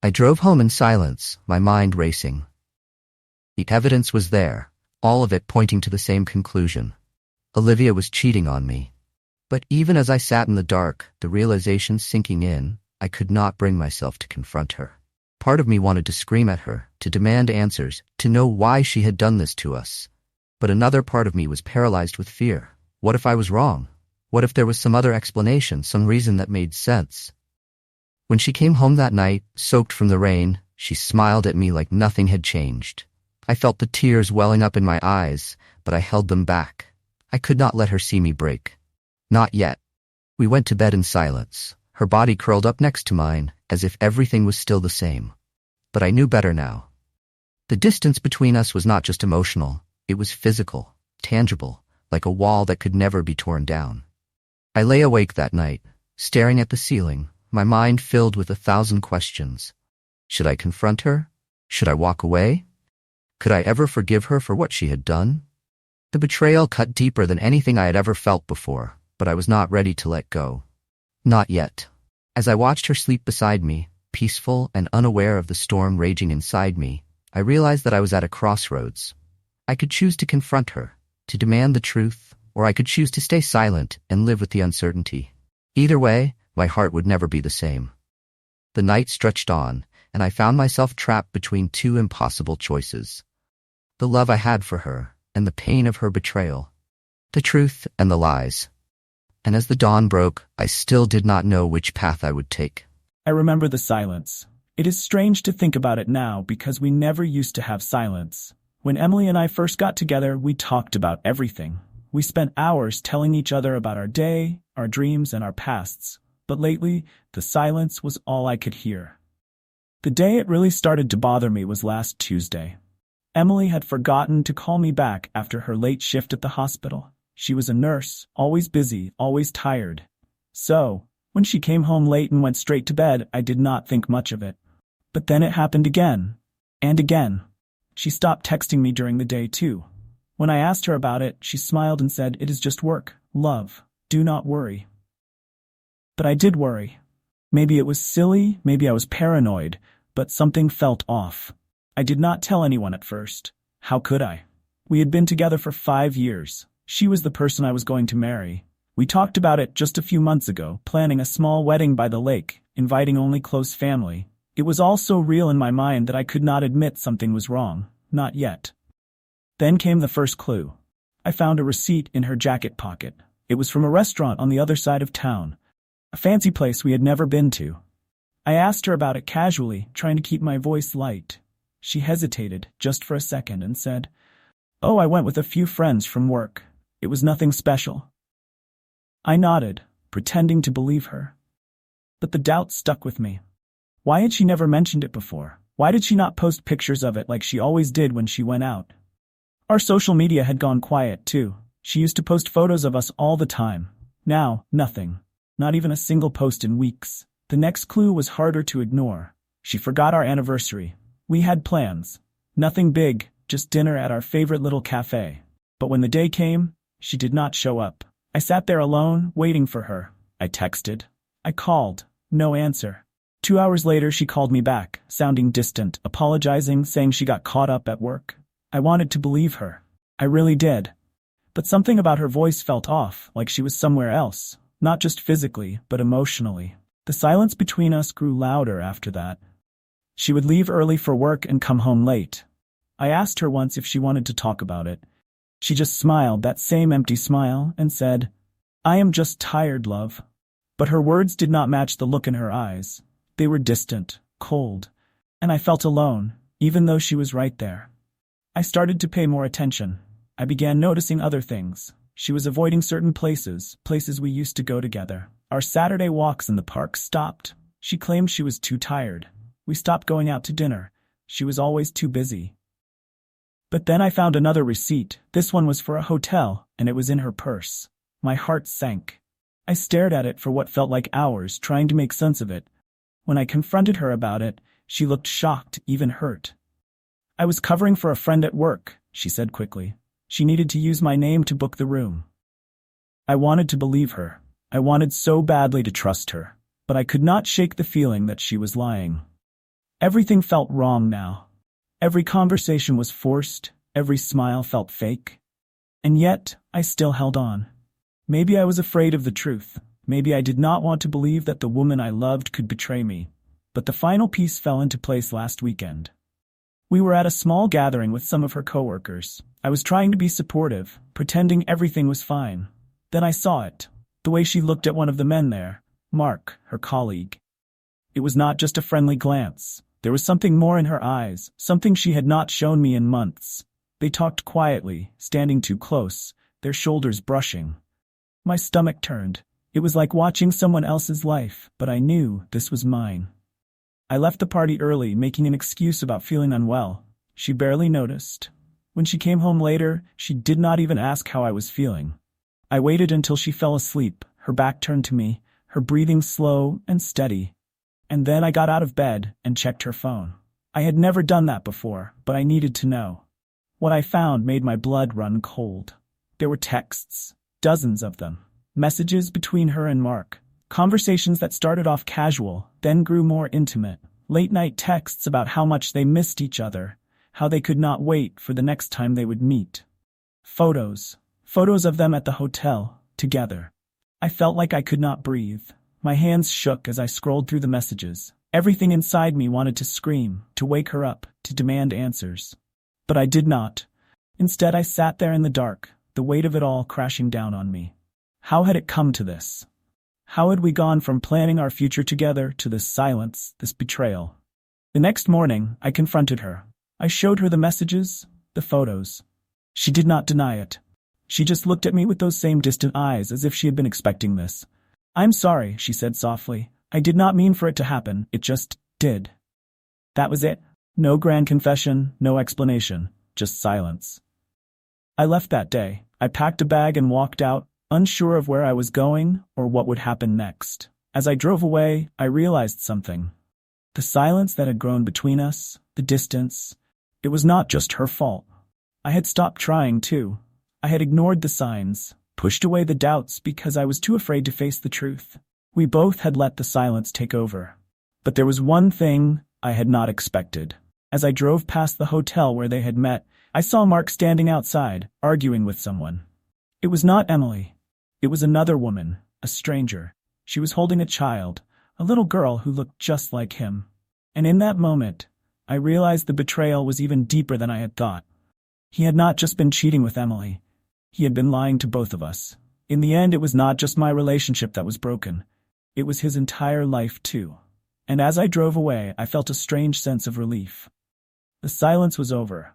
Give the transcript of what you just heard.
I drove home in silence, my mind racing. The evidence was there, all of it pointing to the same conclusion. Olivia was cheating on me. But even as I sat in the dark, the realization sinking in, I could not bring myself to confront her. Part of me wanted to scream at her, to demand answers, to know why she had done this to us. But another part of me was paralyzed with fear. What if I was wrong? What if there was some other explanation, some reason that made sense? When she came home that night, soaked from the rain, she smiled at me like nothing had changed. I felt the tears welling up in my eyes, but I held them back. I could not let her see me break. Not yet. We went to bed in silence, her body curled up next to mine, as if everything was still the same. But I knew better now. The distance between us was not just emotional, it was physical, tangible, like a wall that could never be torn down. I lay awake that night, staring at the ceiling, my mind filled with 1,000 questions. Should I confront her? Should I walk away? Could I ever forgive her for what she had done? The betrayal cut deeper than anything I had ever felt before, but I was not ready to let go. Not yet. As I watched her sleep beside me, peaceful and unaware of the storm raging inside me, I realized that I was at a crossroads. I could choose to confront her, to demand the truth, or I could choose to stay silent and live with the uncertainty. Either way, my heart would never be the same. The night stretched on, and I found myself trapped between two impossible choices. The love I had for her, and the pain of her betrayal. The truth and the lies. And as the dawn broke, I still did not know which path I would take. I remember the silence. It is strange to think about it now because we never used to have silence. When Emily and I first got together, we talked about everything. We spent hours telling each other about our day, our dreams, and our pasts. But lately, the silence was all I could hear. The day it really started to bother me was last Tuesday. Emily had forgotten to call me back after her late shift at the hospital. She was a nurse, always busy, always tired. So, when she came home late and went straight to bed, I did not think much of it. But then it happened again. And again. She stopped texting me during the day too. When I asked her about it, she smiled and said, "It is just work, love. Do not worry." But I did worry. Maybe it was silly, maybe I was paranoid, but something felt off. I did not tell anyone at first. How could I? We had been together for 5 years. She was the person I was going to marry. We talked about it just a few months ago, planning a small wedding by the lake, inviting only close family. It was all so real in my mind that I could not admit something was wrong. Not yet. Then came the first clue. I found a receipt in her jacket pocket. It was from a restaurant on the other side of town. A fancy place we had never been to. I asked her about it casually, trying to keep my voice light. She hesitated, just for a second, and said, "Oh, I went with a few friends from work. It was nothing special." I nodded, pretending to believe her. But the doubt stuck with me. Why had she never mentioned it before? Why did she not post pictures of it like she always did when she went out? Our social media had gone quiet, too. She used to post photos of us all the time. Now, nothing. Not even a single post in weeks. The next clue was harder to ignore. She forgot our anniversary. We had plans. Nothing big, just dinner at our favorite little cafe. But when the day came, she did not show up. I sat there alone, waiting for her. I texted. I called. No answer. 2 hours later, she called me back, sounding distant, apologizing, saying she got caught up at work. I wanted to believe her. I really did. But something about her voice felt off, like she was somewhere else. Not just physically, but emotionally. The silence between us grew louder after that. She would leave early for work and come home late. I asked her once if she wanted to talk about it. She just smiled, that same empty smile, and said, "I am just tired, love." But her words did not match the look in her eyes. They were distant, cold, and I felt alone, even though she was right there. I started to pay more attention. I began noticing other things. She was avoiding certain places we used to go together. Our Saturday walks in the park stopped. She claimed she was too tired. We stopped going out to dinner. She was always too busy. But then I found another receipt. This one was for a hotel, and it was in her purse. My heart sank. I stared at it for what felt like hours, trying to make sense of it. When I confronted her about it, she looked shocked, even hurt. "I was covering for a friend at work," she said quickly. She needed to use my name to book the room. I wanted to believe her. I wanted so badly to trust her, but I could not shake the feeling that she was lying. Everything felt wrong now. Every conversation was forced, every smile felt fake. And yet, I still held on. Maybe I was afraid of the truth. Maybe I did not want to believe that the woman I loved could betray me. But the final piece fell into place last weekend. We were at a small gathering with some of her coworkers. I was trying to be supportive, pretending everything was fine. Then I saw it. The way she looked at one of the men there, Mark, her colleague. It was not just a friendly glance. There was something more in her eyes, something she had not shown me in months. They talked quietly, standing too close, their shoulders brushing. My stomach turned. It was like watching someone else's life, but I knew this was mine. I left the party early, making an excuse about feeling unwell. She barely noticed. When she came home later, she did not even ask how I was feeling. I waited until she fell asleep, her back turned to me, her breathing slow and steady. And then I got out of bed and checked her phone. I had never done that before, but I needed to know. What I found made my blood run cold. There were texts, dozens of them, messages between her and Mark. Conversations that started off casual, then grew more intimate. Late-night texts about how much they missed each other, how they could not wait for the next time they would meet. Photos of them at the hotel, together. I felt like I could not breathe. My hands shook as I scrolled through the messages. Everything inside me wanted to scream, to wake her up, to demand answers. But I did not. Instead, I sat there in the dark, the weight of it all crashing down on me. How had it come to this? How had we gone from planning our future together to this silence, this betrayal? The next morning, I confronted her. I showed her the messages, the photos. She did not deny it. She just looked at me with those same distant eyes as if she had been expecting this. "I'm sorry," she said softly. "I did not mean for it to happen, it just did." That was it. No grand confession, no explanation, just silence. I left that day. I packed a bag and walked out, unsure of where I was going or what would happen next. As I drove away, I realized something. The silence that had grown between us, the distance, it was not just her fault. I had stopped trying too. I had ignored the signs, pushed away the doubts because I was too afraid to face the truth. We both had let the silence take over. But there was one thing I had not expected. As I drove past the hotel where they had met, I saw Mark standing outside, arguing with someone. It was not Emily. It was another woman, a stranger. She was holding a child, a little girl who looked just like him. And in that moment, I realized the betrayal was even deeper than I had thought. He had not just been cheating with Emily. He had been lying to both of us. In the end, it was not just my relationship that was broken. It was his entire life, too. And as I drove away, I felt a strange sense of relief. The silence was over.